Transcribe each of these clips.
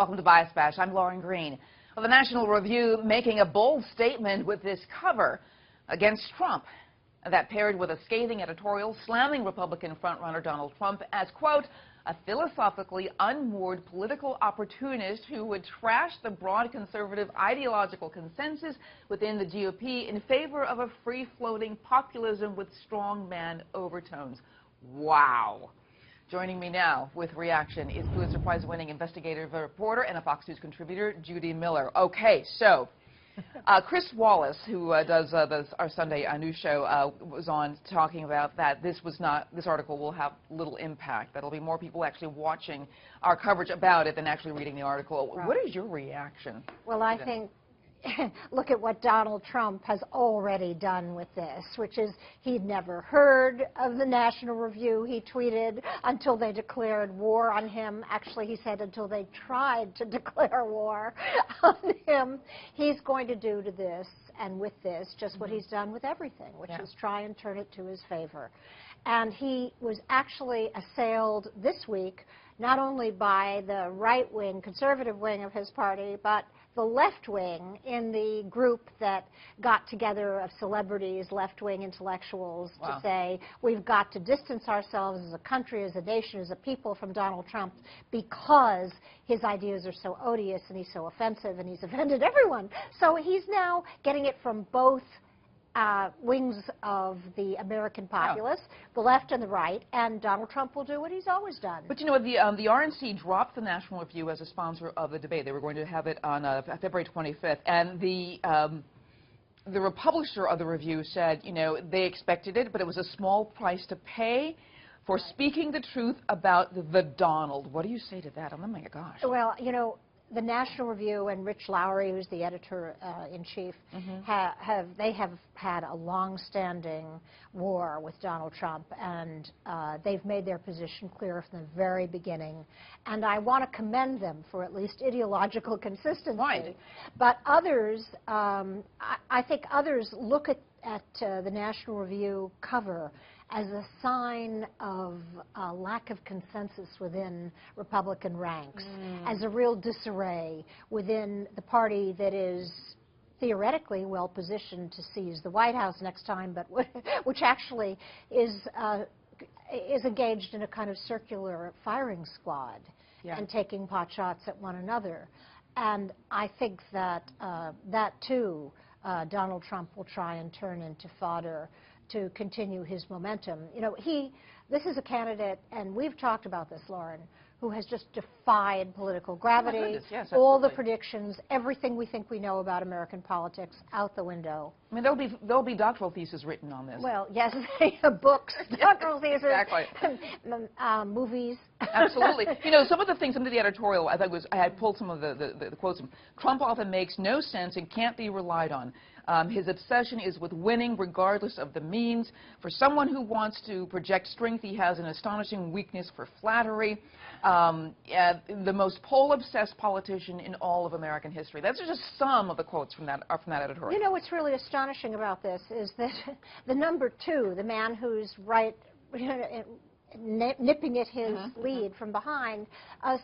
Welcome to Bias Bash. I'm Lauren Green. Well, the National Review making a bold statement with this cover against Trump that paired with a scathing editorial slamming Republican frontrunner Donald Trump as, quote, a philosophically unmoored political opportunist who would trash the broad conservative ideological consensus within the GOP in favor of a free-floating populism with strongman overtones. Wow. Joining me now with reaction is Pulitzer Prize-winning investigative reporter and a Fox News contributor, Judy Miller. Okay, so Chris Wallace, who does our Sunday news show, was on talking about that this article will have little impact. That'll be more people actually watching our coverage about it than actually reading the article. Right. What is your reaction? Well, I think look at what Donald Trump has already done with this, which is he'd never heard of the National Review. He tweeted until they declared war on him. Actually, he said until they tried to declare war on him. He's going to do to this and with this just what he's done with everything, which is try and turn it to his favor. And he was actually assailed this week not only by the right-wing, conservative wing of his party, but the left wing in the group that got together of celebrities, left-wing intellectuals, to say we've got to distance ourselves as a country, as a nation, as a people from Donald Trump because his ideas are so odious and he's so offensive and he's offended everyone. So he's now getting it from both wings of the American populace, the left and the right, and Donald Trump will do what he's always done. But you know what, the RNC dropped the National Review as a sponsor of the debate. They were going to have it on February 25th, and the publisher of the review said, you know, they expected it, but it was a small price to pay for speaking the truth about the Donald. What do you say to that? Oh my gosh. Well, you know, the National Review and Rich Lowry, who's the editor-in-chief, have had a long-standing war with Donald Trump, and they've made their position clear from the very beginning. And I want to commend them for at least ideological consistency. Right. But others, I think others look at the National Review cover as a sign of a lack of consensus within Republican ranks, as a real disarray within the party that is theoretically well positioned to seize the White House next time, but which actually is engaged in a kind of circular firing squad and taking pot shots at one another. And I think that that too, Donald Trump will try and turn into fodder to continue his momentum. You know, this is a candidate, and we've talked about this, Lauren, who has just defied political gravity, all the predictions, everything we think we know about American politics out the window. I mean, there'll be doctoral theses written on this. Well, yes, books, doctoral theses, movies. Absolutely. You know, some of the things under the editorial, I had pulled some of the quotes. Trump often makes no sense and can't be relied on. His obsession is with winning regardless of the means. For someone who wants to project strength, he has an astonishing weakness for flattery. The most poll-obsessed politician in all of American history. That's just some of the quotes from that editorial. You know what's really astonishing about this is that the number two, the man who's nipping at his lead from behind,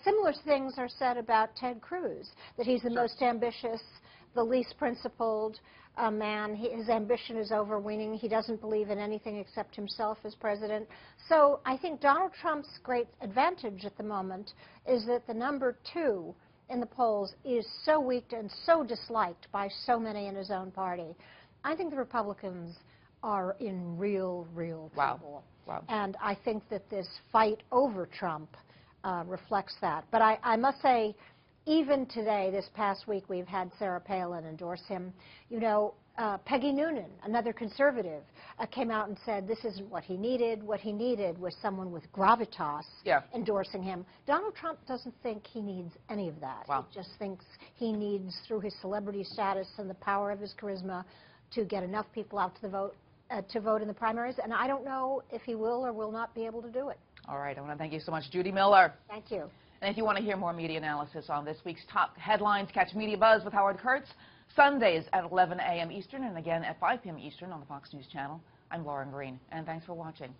similar things are said about Ted Cruz, that he's the most ambitious, the least principled man. His ambition is overweening. He doesn't believe in anything except himself as president. So I think Donald Trump's great advantage at the moment is that the number two in the polls is so weak and so disliked by so many in his own party. I think the Republicans are in real trouble. Wow. And I think that this fight over Trump reflects that. But I must say, even today, this past week, we've had Sarah Palin endorse him. You know, Peggy Noonan, another conservative, came out and said this isn't what he needed. What he needed was someone with gravitas endorsing him. Donald Trump doesn't think he needs any of that. Wow. He just thinks he needs, through his celebrity status and the power of his charisma, to get enough people out to vote in the primaries. And I don't know if he will or will not be able to do it. All right. I want to thank you so much, Judy Miller. Thank you. And if you want to hear more media analysis on this week's top headlines, catch Media Buzz with Howard Kurtz, Sundays at 11 a.m. Eastern and again at 5 p.m. Eastern on the Fox News Channel. I'm Lauren Green, and thanks for watching.